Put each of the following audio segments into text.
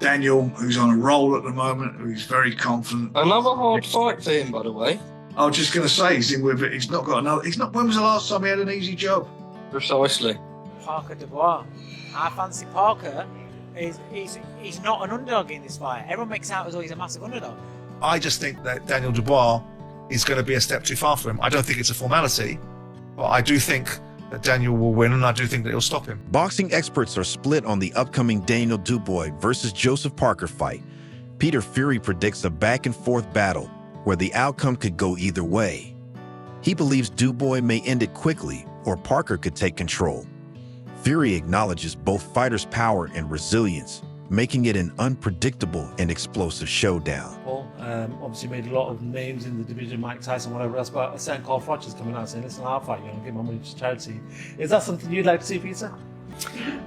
Daniel, who's on a roll at the moment, who's very confident. Another hard fight for him, by the way. I was just going to say, he's in with it. He's not got another. He's not. When was the last time he had an easy job? Precisely. Parker Dubois. I fancy Parker. He's not an underdog in this fight. Everyone makes out as though he's a massive underdog. I just think that Daniel Dubois is going to be a step too far for him. I don't think it's a formality, but I do think that Daniel will win, and I do think that he'll stop him. Boxing experts are split on the upcoming Daniel Dubois versus Joseph Parker fight. Peter Fury predicts a back-and-forth battle where the outcome could go either way. He believes Dubois may end it quickly, or Parker could take control. Fury acknowledges both fighters' power and resilience, making it an unpredictable and explosive showdown. Paul obviously made a lot of names in the division, Mike Tyson, whatever else, but a certain Carl Froch's coming out saying, listen, I'll fight you and give my money to charity. Is that something you'd like to see, Peter?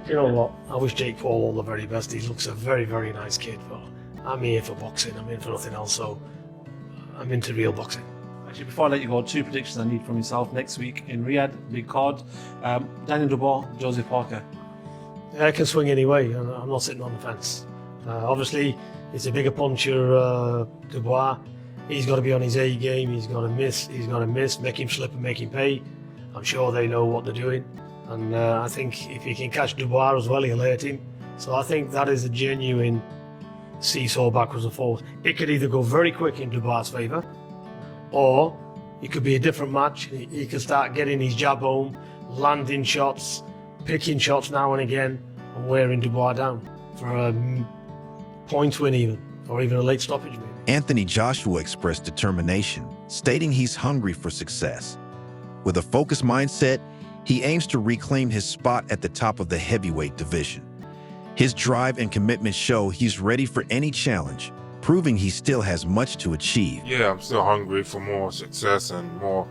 You know what? I wish Jake Paul all the very best. He looks a very, very nice kid, but I'm here for boxing. I'm in for nothing else, so I'm into real boxing. Actually, before I let you go, 2 predictions I need from yourself next week in Riyadh, big card. Daniel Dubois, Joseph Parker. I can swing anyway, and I'm not sitting on the fence. Obviously, it's a bigger puncher, Dubois. He's got to be on his A game. He's got to miss, make him slip and make him pay. I'm sure they know what they're doing. And I think if he can catch Dubois as well, he'll hurt him. So I think that is a genuine seesaw backwards and forwards. It could either go very quick in Dubois' favour, or it could be a different match. He could start getting his jab home, landing shots, picking shots now and again, and wearing Dubois down for a point win even, or even a late stoppage maybe. Anthony Joshua expressed determination, stating he's hungry for success. With a focused mindset, he aims to reclaim his spot at the top of the heavyweight division. His drive and commitment show he's ready for any challenge, proving he still has much to achieve. Yeah, I'm still hungry for more success and more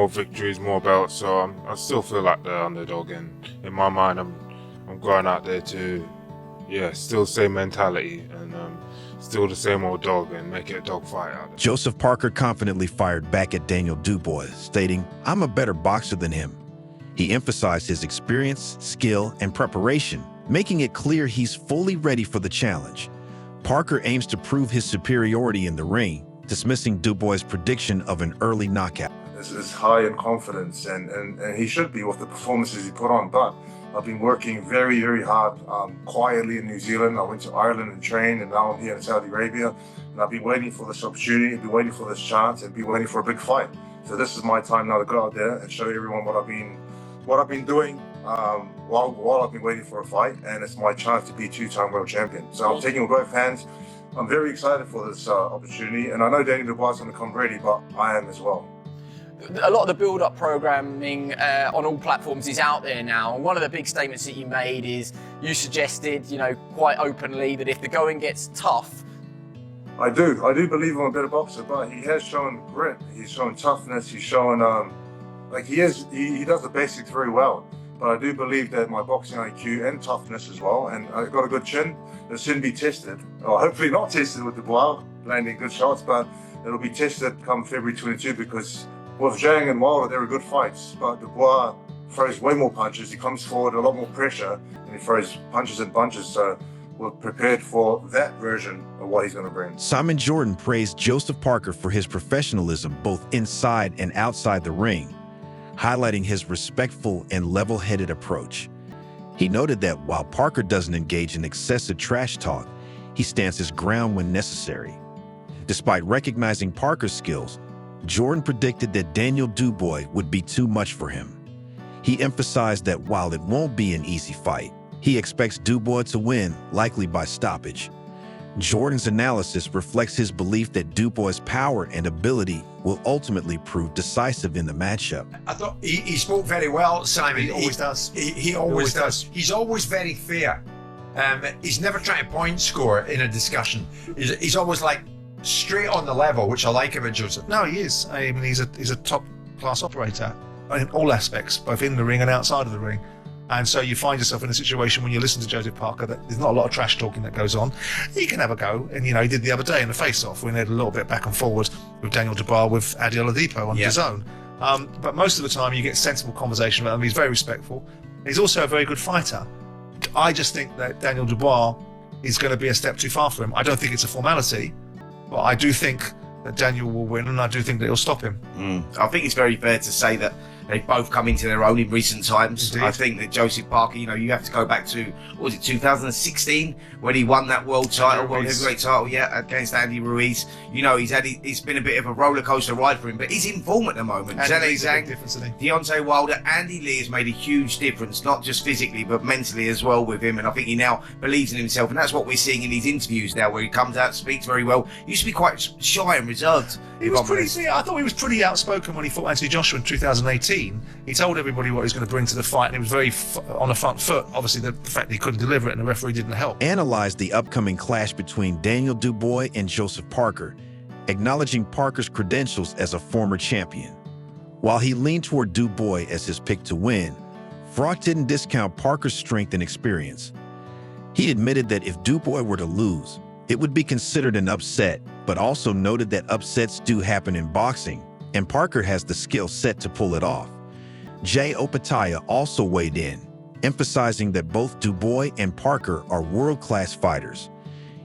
victories, more belts. So I still feel like the underdog, and in my mind, I'm going out there to, still same mentality and still the same old dog and make it a dog fight out there. Joseph Parker confidently fired back at Daniel Dubois, stating, "I'm a better boxer than him." He emphasized his experience, skill, and preparation, making it clear he's fully ready for the challenge. Parker aims to prove his superiority in the ring, dismissing Dubois' prediction of an early knockout. Is high in confidence, and he should be with the performances he put on, but I've been working very, very hard quietly in New Zealand. I went to Ireland and trained, and now I'm here in Saudi Arabia, and I've been waiting for this opportunity, I've been waiting for this chance, and been waiting for a big fight. So this is my time now to go out there and show everyone what I've been doing while I've been waiting for a fight, and it's my chance to be two-time world champion. So I'm taking with both hands. I'm very excited for this opportunity, and I know Daniel Dubois is going to come ready, but I am as well. A lot of the build-up programming on all platforms is out there now, and one of the big statements that you made is you suggested, quite openly, that if the going gets tough. I do believe I'm a better boxer, but he has shown grit, he's shown toughness, he's shown he does the basics very well. But I do believe that my boxing IQ and toughness as well, and I've got a good chin. It'll soon be tested, or hopefully not tested with Dubois landing good shots, but it'll be tested come February 22, because with Zhang and Wilder, they're good fights, but Dubois throws way more punches. He comes forward, a lot more pressure, and he throws punches and bunches. So we're prepared for that version of what he's going to bring. Simon Jordan praised Joseph Parker for his professionalism both inside and outside the ring, highlighting his respectful and level-headed approach. He noted that while Parker doesn't engage in excessive trash talk, he stands his ground when necessary. Despite recognizing Parker's skills, Jordan predicted that Daniel Dubois would be too much for him. He emphasized that while it won't be an easy fight, he expects Dubois to win, likely by stoppage. Jordan's analysis reflects his belief that Dubois' power and ability will ultimately prove decisive in the matchup. I thought he spoke very well, Simon. He always does. He always does. He's always very fair. He's never trying to point score in a discussion. He's always like straight on the level, which I like about Joseph. No, he is. I mean, he's a top-class operator in all aspects, both in the ring and outside of the ring. And so you find yourself in a situation when you listen to Joseph Parker that there's not a lot of trash talking that goes on. He can have a go, and he did the other day in the face-off when they had a little bit back and forward with Daniel Dubois with Adi Oladipo on his own. But most of the time you get sensible conversation with him. He's very respectful. He's also a very good fighter. I just think that Daniel Dubois is going to be a step too far for him. I don't think it's a formality, but I do think that Daniel will win, and I do think that it'll stop him. I think it's very fair to say that they've both come into their own in recent times. Indeed. I think that Joseph Parker, you have to go back to, what was it, 2016, when he won that world heavyweight title, against Andy Ruiz. It's been a bit of a roller coaster ride for him, but he's in form at the moment. Andy Lee's a big difference, isn't he? Deontay Wilder, Andy Lee has made a huge difference, not just physically, but mentally as well with him. And I think he now believes in himself. And that's what we're seeing in these interviews now, where he comes out, speaks very well. He used to be quite shy and reserved. I thought he was pretty outspoken when he fought Anthony Joshua in 2018. He told everybody what he was going to bring to the fight, and he was very on the front foot. Obviously, the fact that he couldn't deliver it and the referee didn't help. Analyzed the upcoming clash between Daniel Dubois and Joseph Parker, acknowledging Parker's credentials as a former champion. While he leaned toward Dubois as his pick to win, Froch didn't discount Parker's strength and experience. He admitted that if Dubois were to lose, it would be considered an upset, but also noted that upsets do happen in boxing, and Parker has the skill set to pull it off. Jay Opataya also weighed in, emphasizing that both Dubois and Parker are world-class fighters.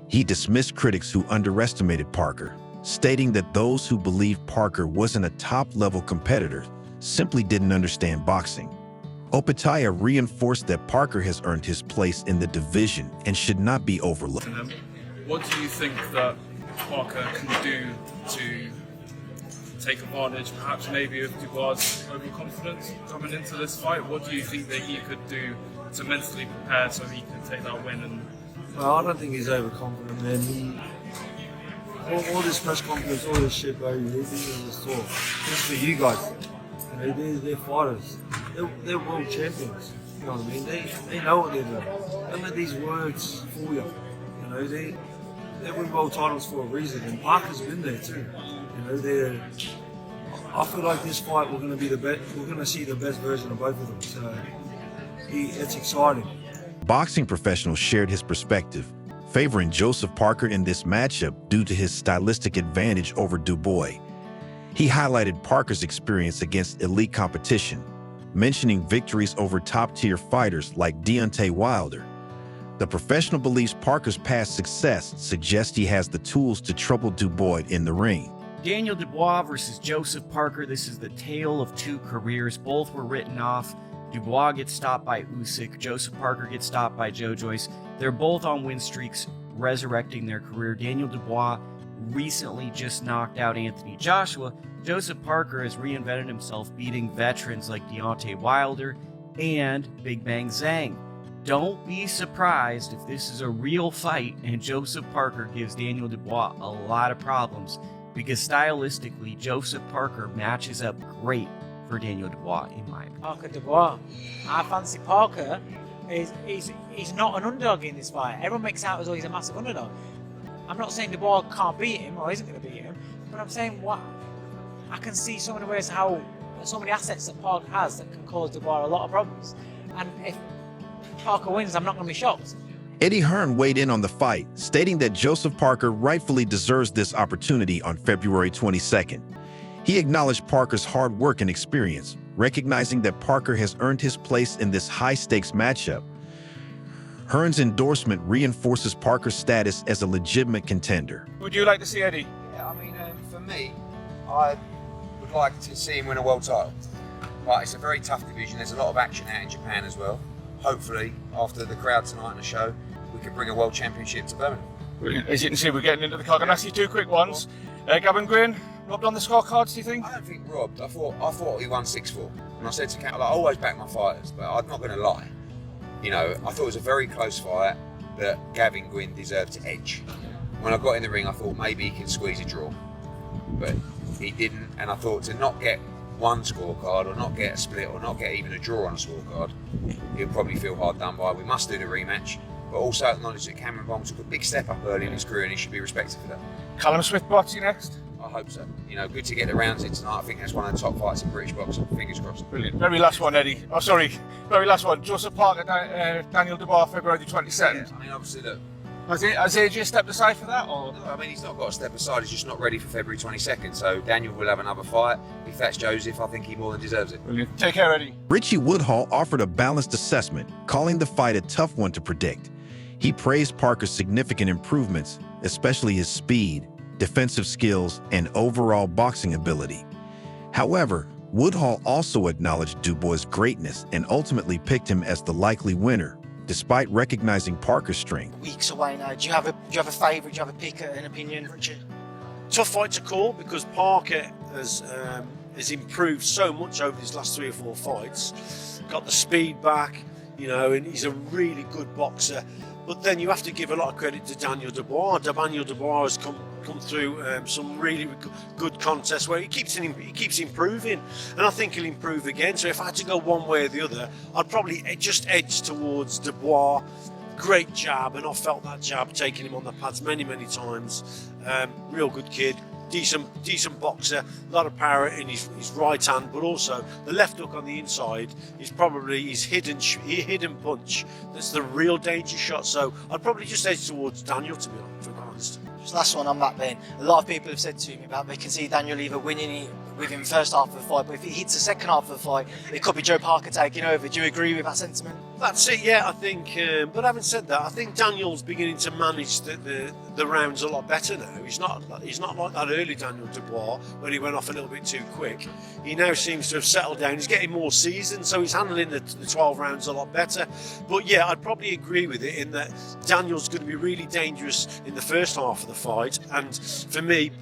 He dismissed critics who underestimated Parker, stating that those who believed Parker wasn't a top-level competitor simply didn't understand boxing. Opataya reinforced that Parker has earned his place in the division and should not be overlooked. What do you think that Parker can do to take advantage, perhaps maybe of Dubois' overconfidence coming into this fight? What do you think that he could do to mentally prepare so he can take that win? And Well, I don't think he's overconfident, man. All this press conference, all this shit, bro, this is just talk. This is for you guys. They're fighters. They're world champions. You know what I mean? They know what they're doing. Don't let these words fool you. They win world titles for a reason, and Parker's been there too. I feel like this fight we're going to be the best. We're going to see the best version of both of them. So it's exciting. Boxing professionals shared his perspective, favoring Joseph Parker in this matchup due to his stylistic advantage over Dubois. He highlighted Parker's experience against elite competition, mentioning victories over top-tier fighters like Deontay Wilder. The professional believes Parker's past success suggests he has the tools to trouble Dubois in the ring. Daniel Dubois versus Joseph Parker. This is the tale of two careers. Both were written off. Dubois gets stopped by Usyk. Joseph Parker gets stopped by Joe Joyce. They're both on win streaks, resurrecting their career. Daniel Dubois recently just knocked out Anthony Joshua. Joseph Parker has reinvented himself, beating veterans like Deontay Wilder and Big Bang Zhang. Don't be surprised if this is a real fight and Joseph Parker gives Daniel Dubois a lot of problems, because stylistically, Joseph Parker matches up great for Daniel Dubois, in my opinion. Parker Dubois. I fancy Parker. He's not an underdog in this fight. Everyone makes out as though he's a massive underdog. I'm not saying Dubois can't beat him or isn't going to beat him, but I'm saying I can see so many ways how so many assets that Parker has that can cause Dubois a lot of problems. And if Parker wins, I'm not going to be shocked. Eddie Hearn weighed in on the fight, stating that Joseph Parker rightfully deserves this opportunity on February 22nd. He acknowledged Parker's hard work and experience, recognizing that Parker has earned his place in this high-stakes matchup. Hearn's endorsement reinforces Parker's status as a legitimate contender. would you like to see Eddie? Yeah, I mean, for me, I would like to see him win a world title. But it's a very tough division. There's a lot of action out in Japan as well. Hopefully, after the crowd tonight and the show, we can bring a world championship to Birmingham. Brilliant. As you can see, we're getting into the card. And ask you two quick ones. Gavin Green, robbed on the scorecards, do you think? I don't think robbed. I thought he won 6-4. And I said to Cat, I always back my fighters, but I'm not going to lie. I thought it was a very close fight that Gavin Gwynn deserved to edge. When I got in the ring, I thought maybe he could squeeze a draw, but he didn't. And I thought to not get one scorecard or not get a split or not get even a draw on a scorecard, he'll probably feel hard done by. We must do the rematch, but also acknowledge that Cameron Bond took a big step up early in his career and he should be respected for that. Callum Smith boxing next? I hope so. Good to get the rounds in tonight. I think that's one of the top fights in British boxing. Fingers crossed. Brilliant. Very last one, Eddie. Oh, sorry. Very last one. Joseph Parker, Daniel Dubois, February 22nd. Yeah, I mean, obviously, look. Has AJ stepped aside for that? Or? No, I mean, he's not got to step aside. He's just not ready for February 22nd. So Daniel will have another fight. If that's Joseph, I think he more than deserves it. Brilliant. Take care, Eddie. Richie Woodhall offered a balanced assessment, calling the fight a tough one to predict. He praised Parker's significant improvements, especially his speed, defensive skills, and overall boxing ability. However, Woodhall also acknowledged Dubois' greatness and ultimately picked him as the likely winner, despite recognizing Parker's strength. Weeks away now. Do you have a favourite? Do you have a pick, an opinion, Richard? Tough fight to call because Parker has improved so much over these last 3 or 4 fights. Got the speed back, you know, and he's a really good boxer. But then you have to give a lot of credit to Daniel Dubois. Daniel Dubois has come through some really good contests where he keeps improving, and I think he'll improve again. So if I had to go one way or the other, I'd probably just edge towards Dubois. Great jab, and I felt that jab taking him on the pads many times. Real good kid, decent boxer, a lot of power in his right hand, but also the left hook on the inside is probably his hidden punch. That's the real danger shot. So I'd probably just edge towards Daniel, to be honest. Just last one on that then. A lot of people have said to me about they can see Daniel either winning with him first half of the fight, but if he hits the second half of the fight, it could be Joe Parker taking over. Do you agree with that sentiment? That's it, yeah, I think. But having said that, I think Daniel's beginning to manage the rounds a lot better now. He's not like that early Daniel Dubois where he went off a little bit too quick. He now seems to have settled down. He's getting more seasoned, so he's handling the 12 rounds a lot better. But yeah, I'd probably agree with it in that Daniel's going to be really dangerous in the first half of the fight. And for me,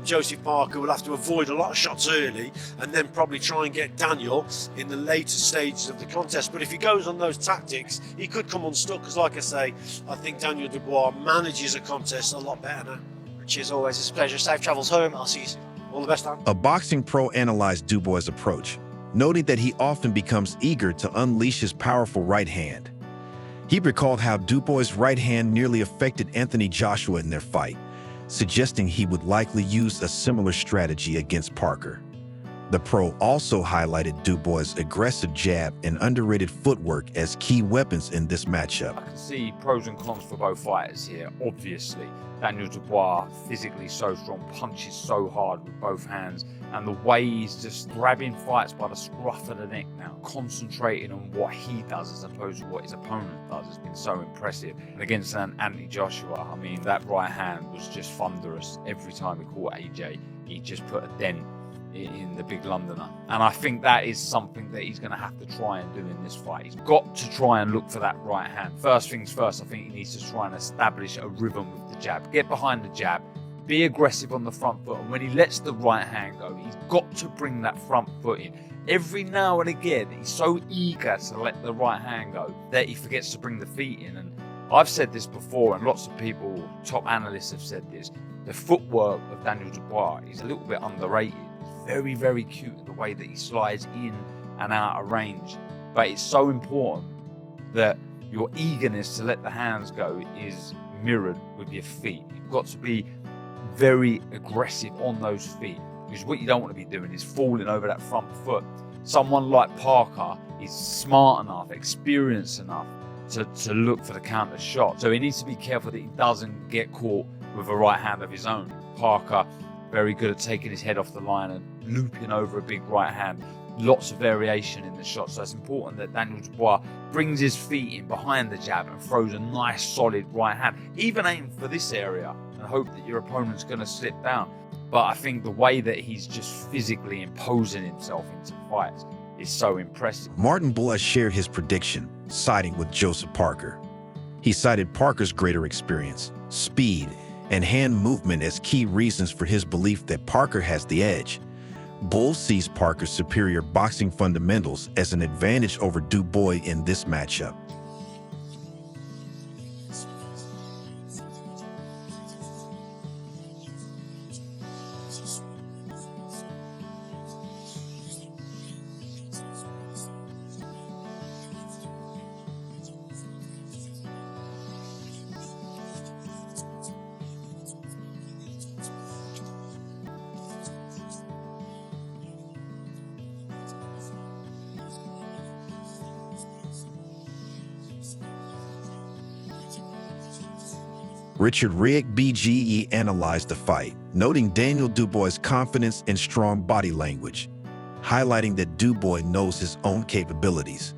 Joseph Parker will have to avoid a lot of shots early and then probably try and get Daniel in the later stages of the contest. But if he goes on those tactics, he could come unstuck because, like I say, I think Daniel Dubois manages a contest a lot better now. Which is always a pleasure. Safe travels home. I'll see you soon. All the best, Dan. A boxing pro analyzed Dubois' approach, noting that he often becomes eager to unleash his powerful right hand. He recalled how Dubois' right hand nearly affected Anthony Joshua in their fight, suggesting he would likely use a similar strategy against Parker. The pro also highlighted Dubois' aggressive jab and underrated footwork as key weapons in this matchup. I can see pros and cons for both fighters here, obviously. Daniel Dubois, physically so strong, punches so hard with both hands, and the way he's just grabbing fights by the scruff of the neck now, concentrating on what he does as opposed to what his opponent does, has been so impressive. And against Anthony Joshua, I mean, that right hand was just thunderous. Every time he caught AJ, he just put a dent in the big Londoner. And I think that is something that he's going to have to try and do in this fight. He's got to try and look for that right hand. First things first, I think he needs to try and establish a rhythm with the jab. Get behind the jab, be aggressive on the front foot, and when he lets the right hand go, he's got to bring that front foot in. Every now and again, he's so eager to let the right hand go that he forgets to bring the feet in. And I've said this before, and lots of people, top analysts have said this, the footwork of Daniel Dubois is a little bit underrated. Very cute the way that he slides in and out of range, but it's so important that your eagerness to let the hands go is mirrored with your feet. You've got to be very aggressive on those feet, because what you don't want to be doing is falling over that front foot. Someone like Parker is smart enough, experienced enough to look for the counter shot, so he needs to be careful that he doesn't get caught with a right hand of his own. Parker, very good at taking his head off the line and looping over a big right hand. Lots of variation in the shot, so it's important that Daniel Dubois brings his feet in behind the jab and throws a nice solid right hand. Even aim for this area and hope that your opponent's going to slip down. But I think the way that he's just physically imposing himself into fights is so impressive. Martin Bull shared his prediction, siding with Joseph Parker. He cited Parker's greater experience, speed, and hand movement as key reasons for his belief that Parker has the edge. Bull sees Parker's superior boxing fundamentals as an advantage over Dubois in this matchup. Richard Rigg BGE analyzed the fight, noting Daniel Dubois' confidence and strong body language, highlighting that Dubois knows his own capabilities.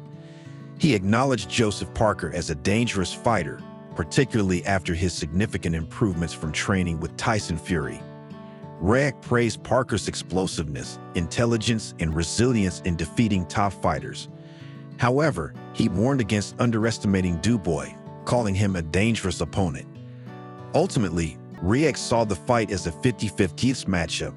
He acknowledged Joseph Parker as a dangerous fighter, particularly after his significant improvements from training with Tyson Fury. Reyek praised Parker's explosiveness, intelligence, and resilience in defeating top fighters. However, he warned against underestimating Dubois, calling him a dangerous opponent. Ultimately, Reyek saw the fight as a 50-50 matchup,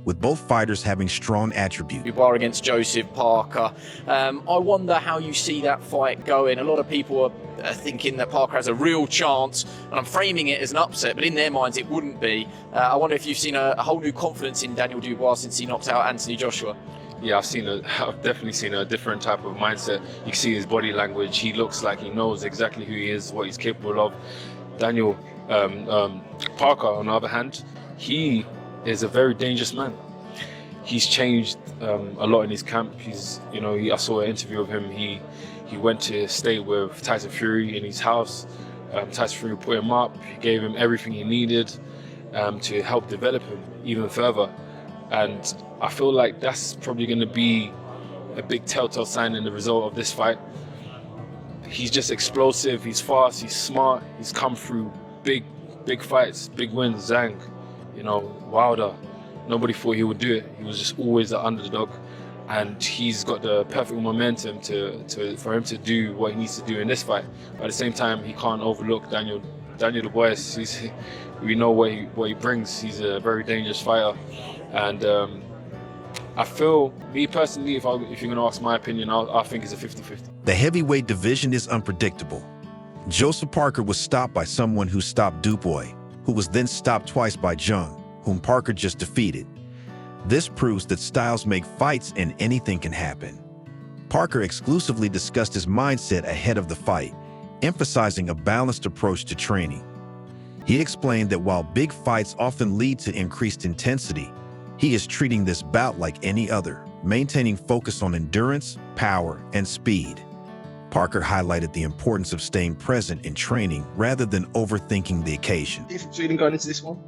with both fighters having strong attributes. Dubois against Joseph Parker. I wonder how you see that fight going. A lot of people are thinking that Parker has a real chance, and I'm framing it as an upset, but in their minds it wouldn't be. I wonder if you've seen a whole new confidence in Daniel Dubois since he knocked out Anthony Joshua. Yeah, I've definitely seen a different type of mindset. You can see his body language. He looks like he knows exactly who he is, what he's capable of. Daniel Parker, on the other hand, he is a very dangerous man. He's changed a lot in his camp. I saw an interview of him. He went to stay with Tyson Fury in his house. Tyson Fury put him up. He gave him everything he needed to help develop him even further. And I feel like that's probably going to be a big telltale sign in the result of this fight. He's just explosive. He's fast. He's smart. He's come through big fights, big wins. Zhang, Wilder. Nobody thought he would do it. He was just always the underdog, and he's got the perfect momentum for him to do what he needs to do in this fight. But at the same time, he can't overlook Daniel Dubois. We know what he brings. He's a very dangerous fighter, and I feel, me personally, if you're going to ask my opinion, I think it's a 50-50. The heavyweight division is unpredictable. Joseph Parker was stopped by someone who stopped Dubois, who was then stopped twice by Jung, whom Parker just defeated. This proves that styles make fights and anything can happen. Parker exclusively discussed his mindset ahead of the fight, emphasizing a balanced approach to training. He explained that while big fights often lead to increased intensity, he is treating this bout like any other, maintaining focus on endurance, power, and speed. Parker highlighted the importance of staying present in training rather than overthinking the occasion. Different feeling going into this one?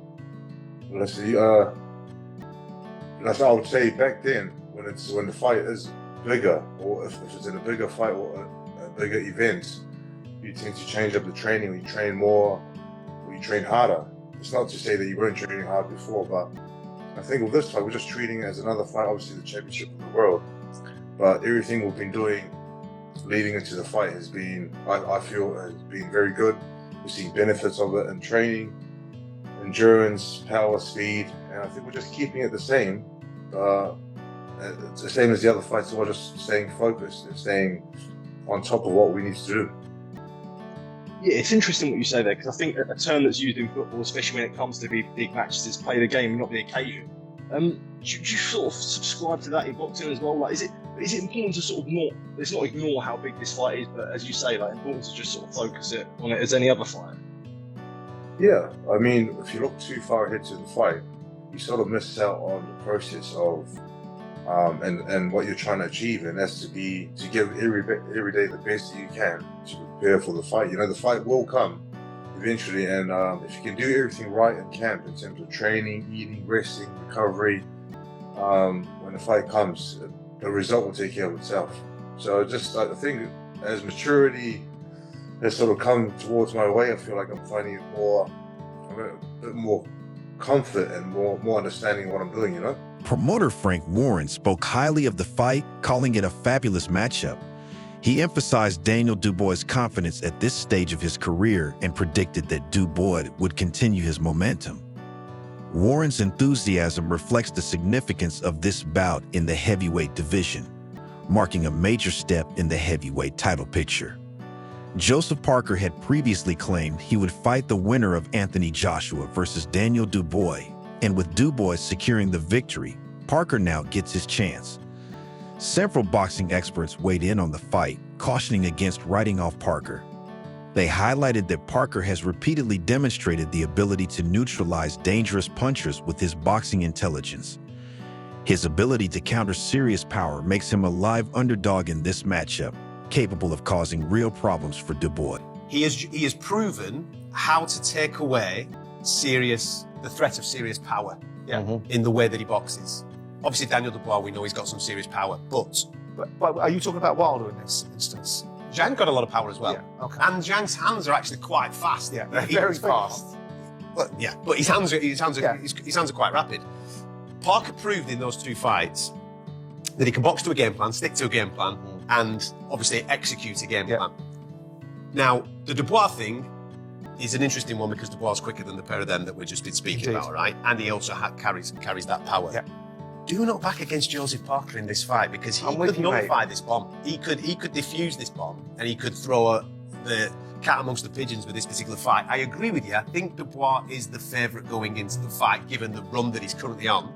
Let's see, that's what I would say back then, when the fight is bigger, or if it's in a bigger fight or a bigger event, you tend to change up the training, or you train more, or you train harder. It's not to say that you weren't training hard before, but I think with this fight, we're just treating it as another fight, obviously the championship of the world. But everything we've been doing leading into the fight has been, I feel, has been very good. We've seen benefits of it in training, endurance, power, speed, and I think we're just keeping it the same. It's the same as the other fights, so we're just staying focused and staying on top of what we need to do. Yeah, it's interesting what you say there, because I think a term that's used in football, especially when it comes to big matches, is play the game, not the occasion. Do you sort of subscribe to that in boxing as well? Like, is it important to sort of let's not ignore how big this fight is, but as you say, like, important to just sort of focus on it as any other fight? Yeah, I mean, if you look too far ahead to the fight, you sort of miss out on the process of and what you're trying to achieve, and that's to give every day the best that you can to prepare for the fight. The fight will come eventually, and if you can do everything right in camp in terms of training, eating, resting, recovery, when the fight comes, the result will take care of itself. So I think as maturity has sort of come towards my way, I feel like I'm finding a bit more comfort and more understanding of what I'm doing, Promoter Frank Warren spoke highly of the fight, calling it a fabulous matchup. He emphasized Daniel Dubois' confidence at this stage of his career and predicted that Dubois would continue his momentum. Warren's enthusiasm reflects the significance of this bout in the heavyweight division, marking a major step in the heavyweight title picture. Joseph Parker had previously claimed he would fight the winner of Anthony Joshua versus Daniel Dubois, and with Dubois securing the victory, Parker now gets his chance. Several boxing experts weighed in on the fight, cautioning against writing off Parker. They highlighted that Parker has repeatedly demonstrated the ability to neutralize dangerous punchers with his boxing intelligence. His ability to counter serious power makes him a live underdog in this matchup, capable of causing real problems for Dubois. He has proven how to take away the threat of serious power in the way that he boxes. Obviously, Daniel Dubois, we know he's got some serious power, but are you talking about Wilder in this instance? Zhang got a lot of power as well. Yeah, okay. And Zhang's hands are actually quite fast. Yeah, they're very fast. Well, yeah, but his hands are quite rapid. Parker proved in those 2 fights that he can box to a game plan, stick to a game plan, and obviously execute a game plan. Now, the Dubois thing is an interesting one because Dubois is quicker than the pair of them that we've just been speaking about, right? And he also carries that power. Yeah. Do not back against Joseph Parker in this fight because he could nullify this bomb. He could defuse this bomb and he could throw the cat amongst the pigeons with this particular fight. I agree with you. I think Dubois is the favourite going into the fight given the run that he's currently on.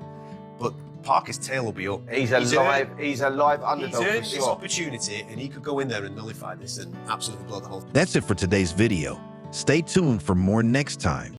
But Parker's tail will be up. He's a live underdog He's earned for this sure. opportunity and he could go in there and nullify this and absolutely blow the whole thing. That's it for today's video. Stay tuned for more next time.